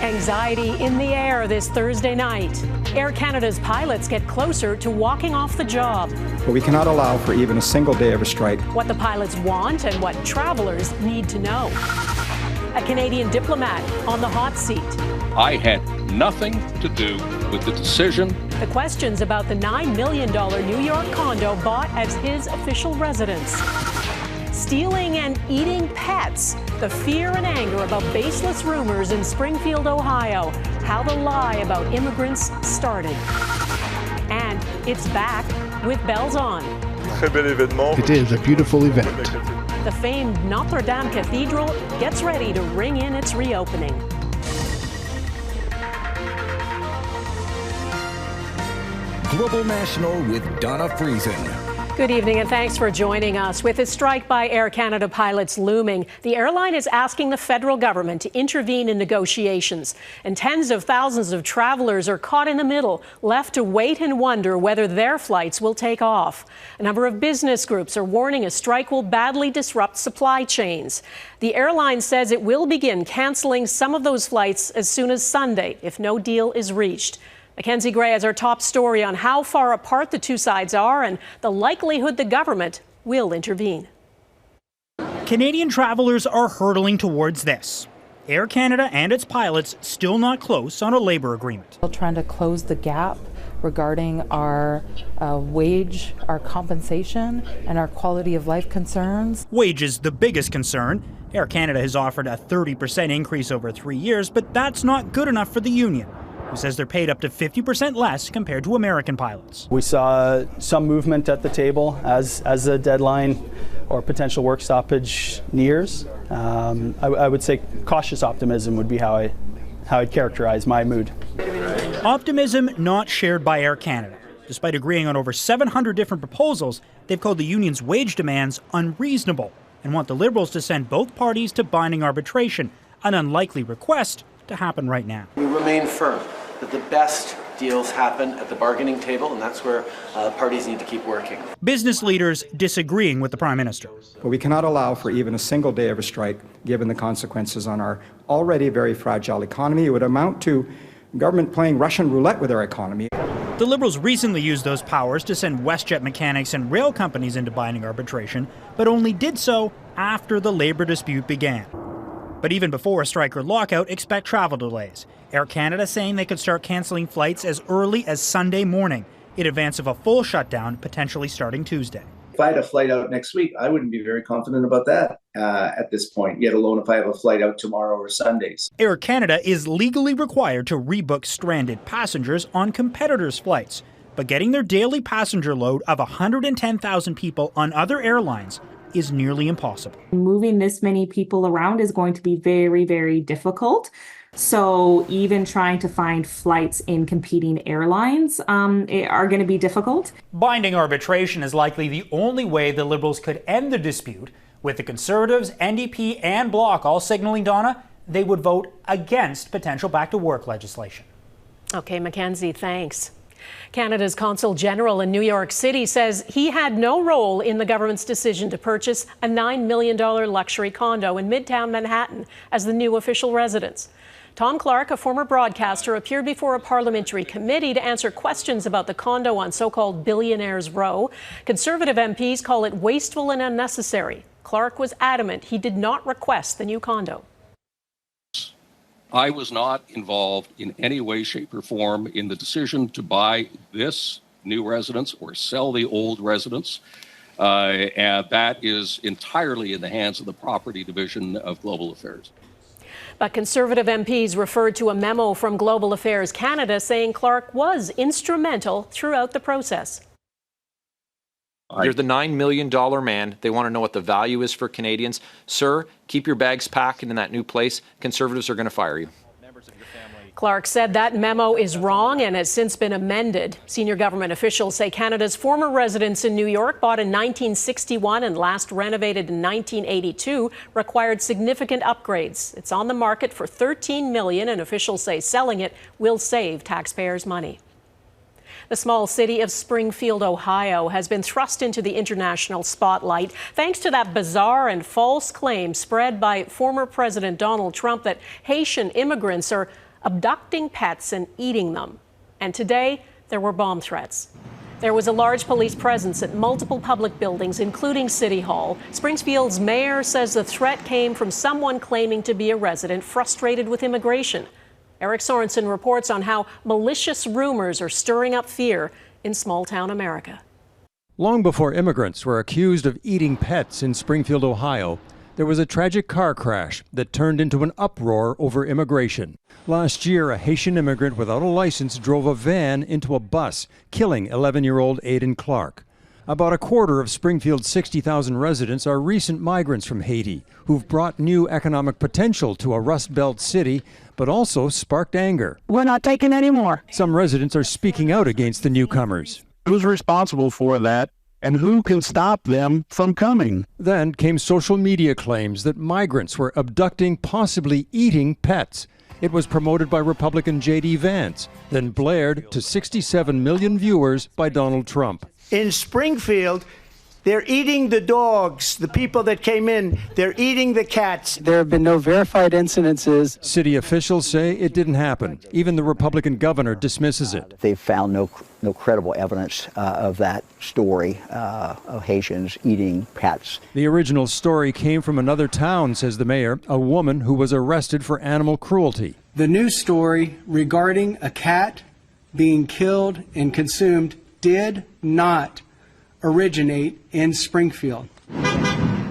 Anxiety in the air this Thursday night. Air Canada's pilots get closer to walking off the job. But we cannot allow for even a single day of a strike. What the pilots want and what travelers need to know. A Canadian diplomat on the hot seat. I had nothing to do with the decision. The questions about the $9 million New York condo bought as his official residence. Stealing and eating pets. The fear and anger about baseless rumors in Springfield, Ohio. How the lie about immigrants started. And it's back with bells on. It is a beautiful event. The famed NotreDame Cathedral gets ready to ring in its reopening. Global National with Donna Friesen. Good evening and thanks for joining us. With a strike by Air Canada pilots looming, the airline is asking the federal government to intervene in negotiations. And tens of thousands of travelers are caught in the middle, left to wait and wonder whether their flights will take off. A number of business groups are warning a strike will badly disrupt supply chains. The airline says it will begin canceling some of those flights as soon as Sunday if no deal is reached. Mackenzie Gray has our top story on how far apart the two sides are and the likelihood the government will intervene. Canadian travelers are hurtling towards this. Air Canada and its pilots still not close on a labor agreement. We're trying to close the gap regarding our wage, our compensation, and our quality of life concerns. Wage is the biggest concern. Air Canada has offered a 30% increase over 3 years, but that's not good enough for the union, who says they're paid up to 50% less compared to American pilots. We saw some movement at the table as the deadline or potential work stoppage nears. I would say cautious optimism would be how I'd characterize my mood. Optimism not shared by Air Canada. Despite agreeing on over 700 different proposals, they've called the union's wage demands unreasonable and want the Liberals to send both parties to binding arbitration, an unlikely request to happen right now. We remain firm that the best deals happen at the bargaining table, and that's where parties need to keep working. Business leaders disagreeing with the Prime Minister. But we cannot allow for even a single day of a strike, given the consequences on our already very fragile economy. It would amount to government playing Russian roulette with our economy. The Liberals recently used those powers to send WestJet mechanics and rail companies into binding arbitration, but only did so after the labor dispute began. But even before a strike or lockout, expect travel delays. Air Canada saying they could start cancelling flights as early as Sunday morning, in advance of a full shutdown potentially starting Tuesday. If I had a flight out next week, I wouldn't be very confident about that at this point, yet alone if I have a flight out tomorrow or Sundays. Air Canada is legally required to rebook stranded passengers on competitors' flights, but getting their daily passenger load of 110,000 people on other airlines is nearly impossible. Moving this many people around is going to be very, very difficult. So even trying to find flights in competing airlines are going to be difficult. Binding arbitration is likely the only way the Liberals could end the dispute, with the Conservatives, NDP and Bloc all signaling, Donna, they would vote against potential back-to-work legislation. Okay, Mackenzie, thanks. Canada's Consul General in New York City says he had no role in the government's decision to purchase a $9 million luxury condo in Midtown Manhattan as the new official residence. Tom Clark, a former broadcaster, appeared before a parliamentary committee to answer questions about the condo on so-called Billionaires Row. Conservative MPs call it wasteful and unnecessary. Clark was adamant he did not request the new condo. I was not involved in any way, shape, or form in the decision to buy this new residence or sell the old residence. And that is entirely in the hands of the Property Division of Global Affairs. But Conservative MPs referred to a memo from Global Affairs Canada saying Clark was instrumental throughout the process. You're the $9 million man. They want to know what the value is for Canadians. Sir, keep your bags packed in that new place. Conservatives are going to fire you. Clark said that memo is wrong and has since been amended. Senior government officials say Canada's former residence in New York, bought in 1961 and last renovated in 1982, required significant upgrades. It's on the market for $13 million, and officials say selling it will save taxpayers money. The small city of Springfield, Ohio, has been thrust into the international spotlight thanks to that bizarre and false claim spread by former President Donald Trump that Haitian immigrants are abducting pets and eating them. And today, there were bomb threats. There was a large police presence at multiple public buildings, including City Hall. Springfield's mayor says the threat came from someone claiming to be a resident frustrated with immigration. Eric Sorensen reports on how malicious rumors are stirring up fear in small-town America. Long before immigrants were accused of eating pets in Springfield, Ohio, there was a tragic car crash that turned into an uproar over immigration. Last year, a Haitian immigrant without a license drove a van into a bus, killing 11-year-old Aiden Clark. About a quarter of Springfield's 60,000 residents are recent migrants from Haiti who've brought new economic potential to a Rust Belt city, but also sparked anger. We're not taking any more. Some residents are speaking out against the newcomers. Who's responsible for that? And who can stop them from coming? Then came social media claims that migrants were abducting, possibly eating pets. It was promoted by Republican J.D. Vance, then blared to 67 million viewers by Donald Trump. In Springfield, they're eating the dogs, the people that came in. They're eating the cats. There have been no verified incidences. City officials say it didn't happen. Even the Republican governor dismisses it. They've found no credible evidence of that story of Haitians eating pets. The original story came from another town, says the mayor, a woman who was arrested for animal cruelty. The news story regarding a cat being killed and consumed did not originate in Springfield.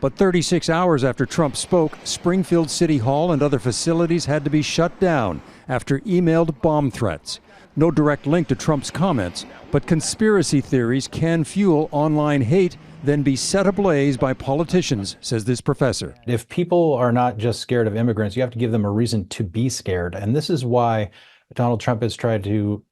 But 36 hours after Trump spoke, Springfield City Hall and other facilities had to be shut down after emailed bomb threats. No direct link to Trump's comments, but conspiracy theories can fuel online hate, then be set ablaze by politicians, says this professor. If people are not just scared of immigrants, you have to give them a reason to be scared. And this is why Donald Trump has tried to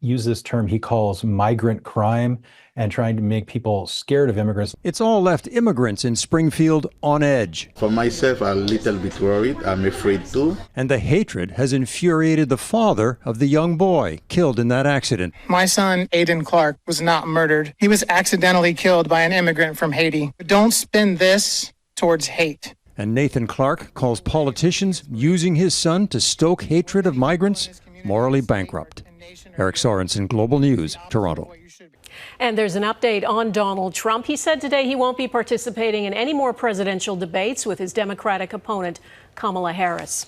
use this term he calls migrant crime and trying to make people scared of immigrants. It's all left immigrants in Springfield on edge. For myself, I'm a little bit worried. I'm afraid too. And the hatred has infuriated the father of the young boy killed in that accident. My son, Aiden Clark, was not murdered. He was accidentally killed by an immigrant from Haiti. Don't spin this towards hate. And Nathan Clark calls politicians using his son to stoke hatred of migrants morally bankrupt. Eric Sorensen, Global News, Toronto. And there's an update on Donald Trump. He said today he won't be participating in any more presidential debates with his Democratic opponent, Kamala Harris.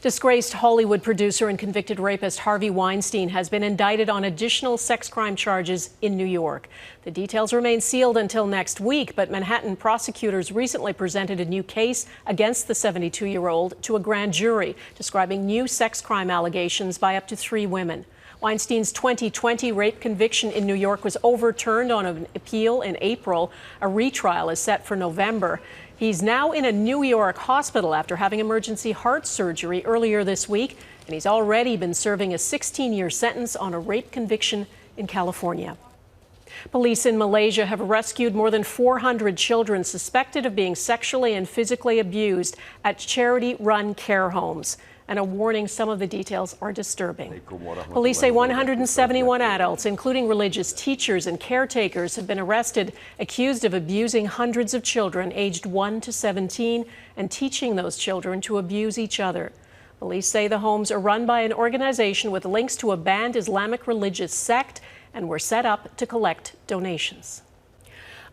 Disgraced Hollywood producer and convicted rapist Harvey Weinstein has been indicted on additional sex crime charges in New York. The details remain sealed until next week, but Manhattan prosecutors recently presented a new case against the 72-year-old to a grand jury, describing new sex crime allegations by up to 3 women. Weinstein's 2020 rape conviction in New York was overturned on an appeal in April. A retrial is set for November. He's now in a New York hospital after having emergency heart surgery earlier this week, and he's already been serving a 16-year sentence on a rape conviction in California. Police in Malaysia have rescued more than 400 children suspected of being sexually and physically abused at charity-run care homes. And a warning, some of the details are disturbing. Police say 171 adults, including religious teachers and caretakers, have been arrested, accused of abusing hundreds of children aged 1 to 17 and teaching those children to abuse each other. Police say the homes are run by an organization with links to a banned Islamic religious sect and were set up to collect donations.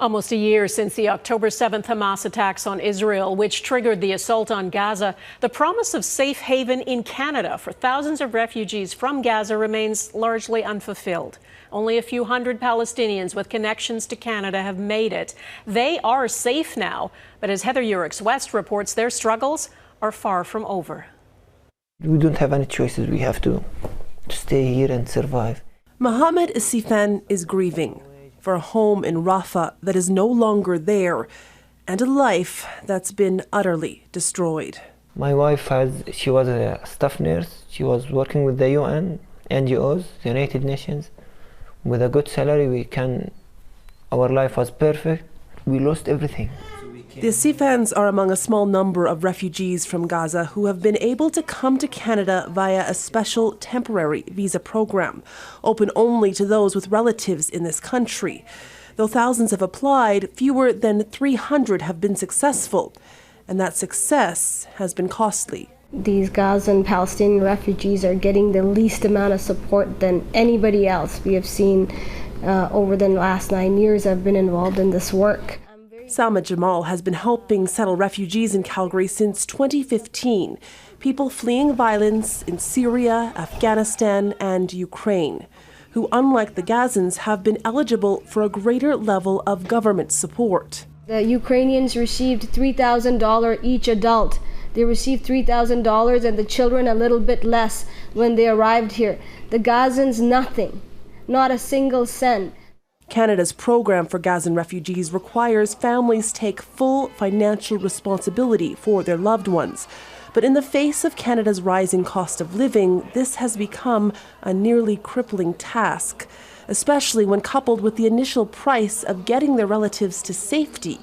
Almost a year since the October 7th Hamas attacks on Israel, which triggered the assault on Gaza, the promise of safe haven in Canada for thousands of refugees from Gaza remains largely unfulfilled. Only a few hundred Palestinians with connections to Canada have made it. They are safe now, but as Heather Yourex-West reports, their struggles are far from over. We don't have any choices. We have to stay here and survive. Mohammed Sifan is grieving for a home in Rafah that is no longer there and a life that's been utterly destroyed. My wife she was a staff nurse. She was working with the UN, NGOs, the United Nations. With a good salary, our life was perfect. We lost everything. The Sifans are among a small number of refugees from Gaza who have been able to come to Canada via a special temporary visa program, open only to those with relatives in this country. Though thousands have applied, fewer than 300 have been successful, and that success has been costly. These Gazan Palestinian refugees are getting the least amount of support than anybody else we have seen over the last 9 years I've been involved in this work. Salma Jamal has been helping settle refugees in Calgary since 2015, people fleeing violence in Syria, Afghanistan, and Ukraine, who, unlike the Gazans, have been eligible for a greater level of government support. The Ukrainians received $3,000 each adult. They received $3,000 and the children a little bit less when they arrived here. The Gazans, nothing, not a single cent. Canada's program for Gazan refugees requires families take full financial responsibility for their loved ones. But in the face of Canada's rising cost of living, this has become a nearly crippling task, especially when coupled with the initial price of getting their relatives to safety.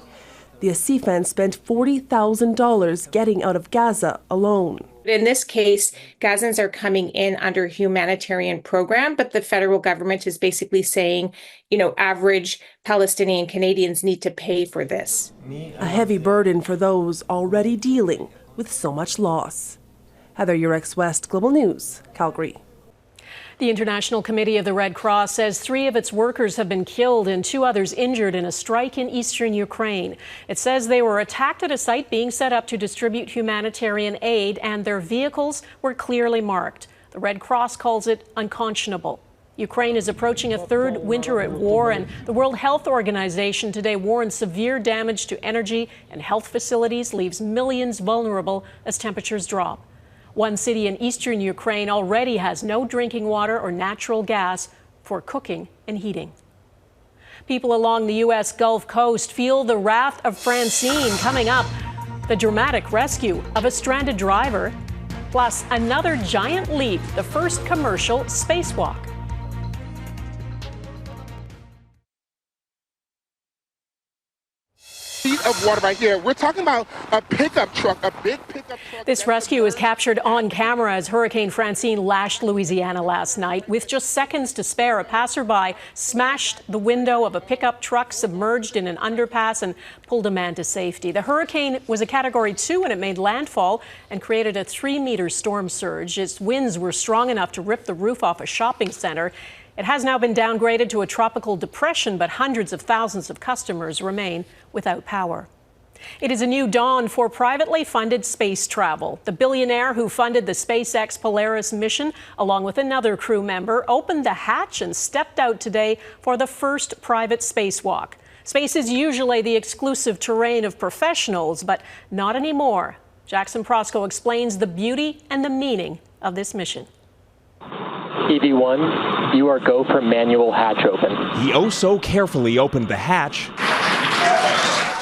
The Asifan spent $40,000 getting out of Gaza alone. In this case, Gazans are coming in under a humanitarian program, but the federal government is basically saying, average Palestinian Canadians need to pay for this. A heavy burden for those already dealing with so much loss. Heather Yourex-West, Global News, Calgary. The International Committee of the Red Cross says 3 of its workers have been killed and 2 others injured in a strike in eastern Ukraine. It says they were attacked at a site being set up to distribute humanitarian aid, and their vehicles were clearly marked. The Red Cross calls it unconscionable. Ukraine is approaching a 3rd winter at war, and the World Health Organization today warned severe damage to energy and health facilities leaves millions vulnerable as temperatures drop. One city in eastern Ukraine already has no drinking water or natural gas for cooking and heating. People along the U.S. Gulf Coast feel the wrath of Francine coming up. The dramatic rescue of a stranded driver, plus another giant leap, the first commercial spacewalk. Feet of water right here. We're talking about a pickup truck, a big pickup truck. This rescue was captured on camera as Hurricane Francine lashed Louisiana last night. With just seconds to spare, a passerby smashed the window of a pickup truck submerged in an underpass and pulled a man to safety. The hurricane was a Category 2 when it made landfall and created a 3-meter storm surge. Its winds were strong enough to rip the roof off a shopping center. It has now been downgraded to a tropical depression, but hundreds of thousands of customers remain without power. It is a new dawn for privately funded space travel. The billionaire who funded the SpaceX Polaris mission, along with another crew member, opened the hatch and stepped out today for the first private spacewalk. Space is usually the exclusive terrain of professionals, but not anymore. Jackson Prosco explains the beauty and the meaning of this mission. EV1, you are go for manual hatch open. He oh so carefully opened the hatch.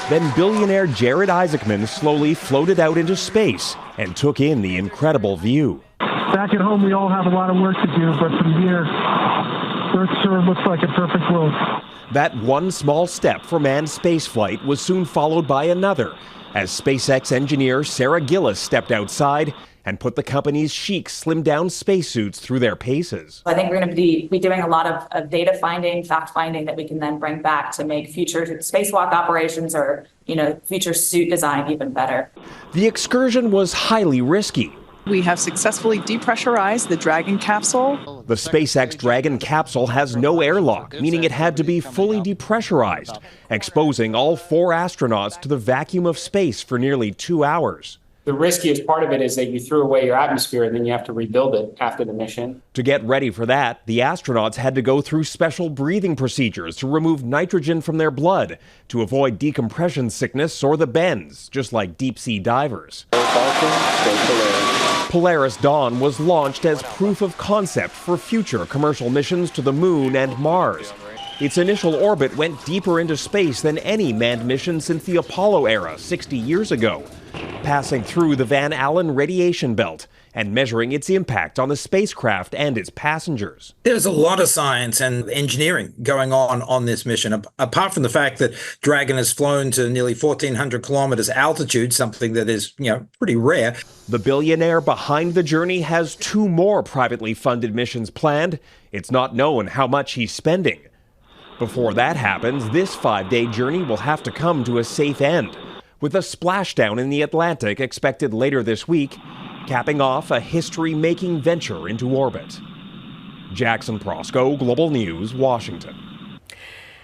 Then billionaire Jared Isaacman slowly floated out into space and took in the incredible view. Back at home, we all have a lot of work to do, but from here, Earth sure looks like a perfect world. That one small step for manned spaceflight was soon followed by another, as SpaceX engineer Sarah Gillis stepped outside and put the company's chic, slimmed-down spacesuits through their paces. I think we're going to be doing a lot of data finding, fact finding that we can then bring back to make future spacewalk operations or, future suit design even better. The excursion was highly risky. We have successfully depressurized the Dragon capsule. The SpaceX Dragon capsule has no airlock, meaning it had to be fully depressurized, exposing all 4 astronauts to the vacuum of space for nearly 2 hours. The riskiest part of it is that you threw away your atmosphere and then you have to rebuild it after the mission. To get ready for that, the astronauts had to go through special breathing procedures to remove nitrogen from their blood to avoid decompression sickness or the bends, just like deep-sea divers. Polaris Dawn was launched as proof of concept for future commercial missions to the Moon and Mars. Its initial orbit went deeper into space than any manned mission since the Apollo era 60 years ago, passing through the Van Allen radiation belt and measuring its impact on the spacecraft and its passengers. There's a lot of science and engineering going on this mission, apart from the fact that Dragon has flown to nearly 1,400 kilometers altitude, something that is, pretty rare. The billionaire behind the journey has 2 more privately funded missions planned. It's not known how much he's spending. Before that happens, this 5-day journey will have to come to a safe end. With a splashdown in the Atlantic expected later this week, capping off a history-making venture into orbit. Jackson Prosco, Global News, Washington.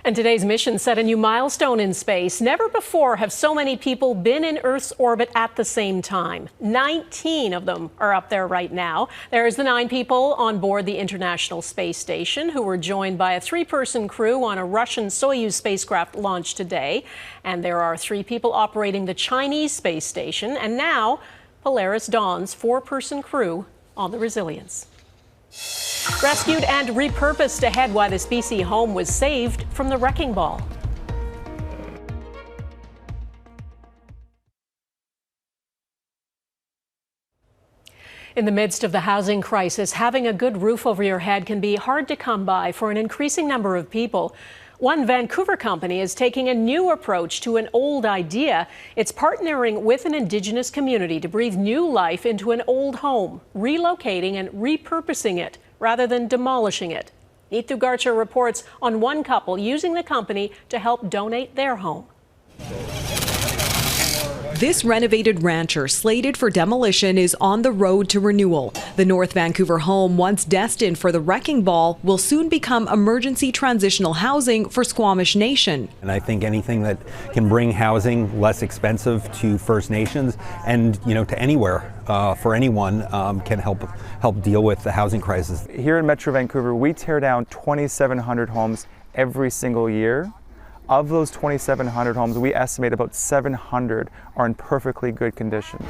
And today's mission set a new milestone in space. Never before have so many people been in Earth's orbit at the same time. 19 of them are up there right now. There's the 9 people on board the International Space Station who were joined by a 3-person crew on a Russian Soyuz spacecraft launched today. And there are 3 people operating the Chinese space station. And now Polaris Dawn's 4-person crew on the Resilience. Rescued and repurposed ahead why this BC home was saved from the wrecking ball. In the midst of the housing crisis, having a good roof over your head can be hard to come by for an increasing number of people. One Vancouver company is taking a new approach to an old idea. It's partnering with an Indigenous community to breathe new life into an old home, relocating and repurposing it rather than demolishing it. Neethu Garcha reports on one couple using the company to help donate their home. This renovated rancher, slated for demolition, is on the road to renewal. The North Vancouver home, once destined for the wrecking ball, will soon become emergency transitional housing for Squamish Nation. And I think anything that can bring housing less expensive to First Nations and, to anywhere for anyone can help deal with the housing crisis. Here in Metro Vancouver, we tear down 2,700 homes every single year. Of those 2,700 homes, we estimate about 700 are in perfectly good condition.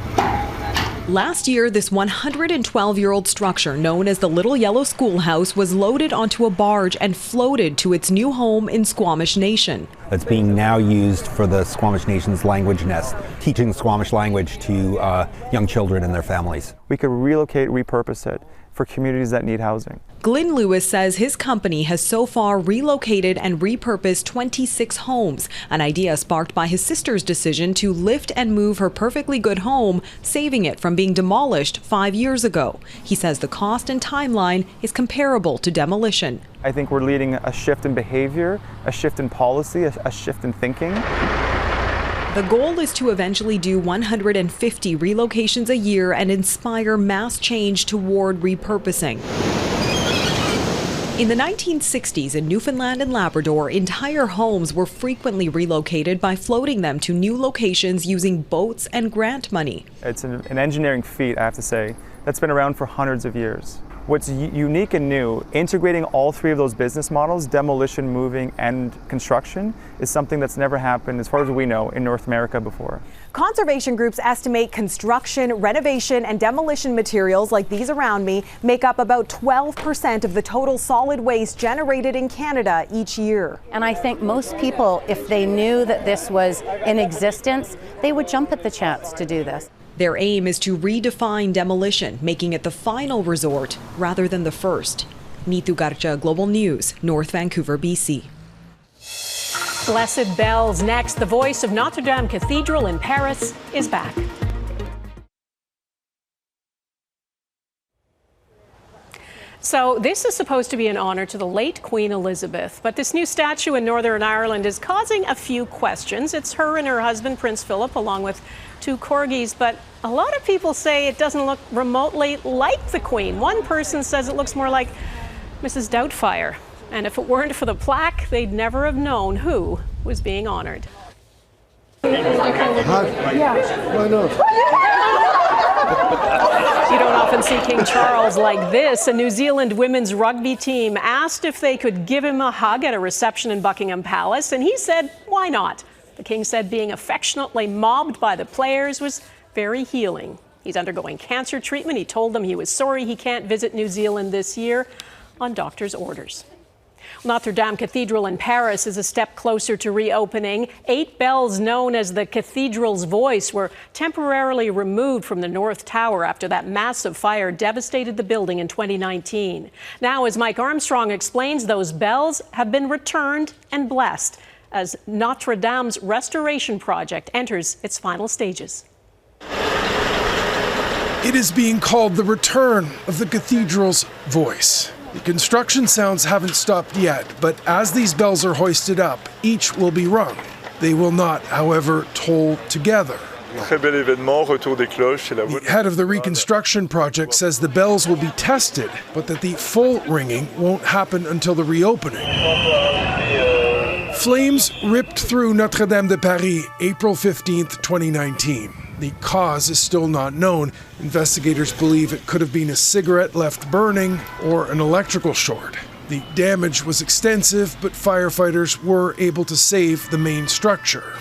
Last year, this 112-year-old structure known as the Little Yellow Schoolhouse was loaded onto a barge and floated to its new home in Squamish Nation. It's being now used for the Squamish Nation's language nest, teaching Squamish language to young children and their families. We could relocate, repurpose it for communities that need housing. Glyn Lewis says his company has so far relocated and repurposed 26 homes, an idea sparked by his sister's decision to lift and move her perfectly good home, saving it from being demolished 5 years ago. He says the cost and timeline is comparable to demolition. I think we're leading a shift in behavior, a shift in policy, a shift in thinking. The goal is to eventually do 150 relocations a year and inspire mass change toward repurposing. In the 1960s in Newfoundland and Labrador, entire homes were frequently relocated by floating them to new locations using boats and grant money. It's an engineering feat, I have to say, that's been around for hundreds of years. What's unique and new, integrating all 3 of those business models, demolition, moving, and construction, is something that's never happened, as far as we know, in North America before. Conservation groups estimate construction, renovation, and demolition materials like these around me make up about 12% of the total solid waste generated in Canada each year. And I think most people, if they knew that this was in existence, they would jump at the chance to do this. Their aim is to redefine demolition, making it the final resort rather than the first. Neethu Garcha, Global News, North Vancouver, BC. Blessed bells next. The voice of NotreDame Cathedral in Paris is back. So this is supposed to be an honor to the late Queen Elizabeth, but this new statue in Northern Ireland is causing a few questions. It's her and her husband, Prince Philip, along with 2 corgis, but a lot of people say it doesn't look remotely like the Queen. One person says it looks more like Mrs. Doubtfire, and if it weren't for the plaque, they'd never have known who was being honored. Yeah. Why not? You don't often see King Charles like this. A New Zealand women's rugby team asked if they could give him a hug at a reception in Buckingham Palace, and he said, why not? The king said being affectionately mobbed by the players was very healing. He's undergoing cancer treatment. He told them he was sorry he can't visit New Zealand this year on doctor's orders. NotreDame Cathedral in Paris is a step closer to reopening. 8 bells known as the cathedral's voice were temporarily removed from the North Tower after that massive fire devastated the building in 2019. Now, as Mike Armstrong explains, those bells have been returned and blessed as Notre-Dame's restoration project enters its final stages. It is being called the return of the cathedral's voice. The construction sounds haven't stopped yet, but as these bells are hoisted up, each will be rung. They will not, however, toll together. The head of the reconstruction project says the bells will be tested, but that the full ringing won't happen until the reopening. Flames ripped through Notre-Dame de Paris April 15th, 2019. The cause is still not known. Investigators believe it could have been a cigarette left burning or an electrical short. The damage was extensive, but firefighters were able to save the main structure.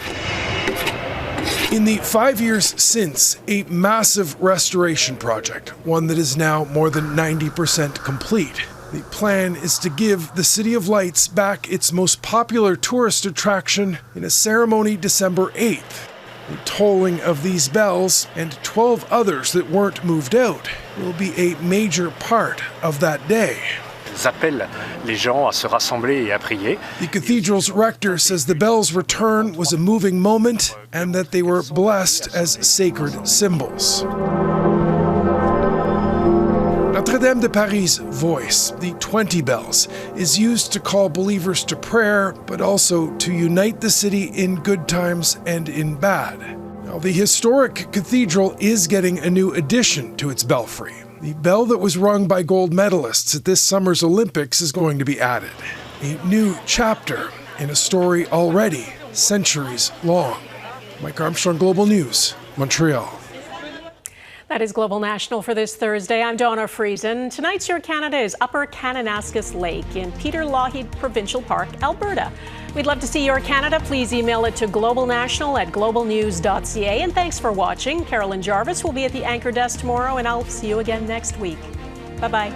In the 5 years since, a massive restoration project, one that is now more than 90% complete. The plan is to give the City of Lights back its most popular tourist attraction in a ceremony December 8th. The tolling of these bells and 12 others that weren't moved out will be a major part of that day. Appellent les gens à se rassembler et à prier. The cathedral's rector says the bell's return was a moving moment and that they were blessed as sacred symbols. Notre-Dame de Paris' voice, the 20 bells, is used to call believers to prayer, but also to unite the city in good times and in bad. Now, the historic cathedral is getting a new addition to its belfry. The bell that was rung by gold medalists at this summer's Olympics is going to be added. A new chapter in a story already centuries long. Mike Armstrong, Global News, Montreal. That is Global National for this Thursday. I'm Donna Friesen. Tonight's Your Canada is Upper Kananaskis Lake in Peter Lougheed Provincial Park, Alberta. We'd love to see Your Canada. Please email it to globalnational@globalnews.ca. And thanks for watching. Carolyn Jarvis will be at the anchor desk tomorrow, and I'll see you again next week. Bye-bye.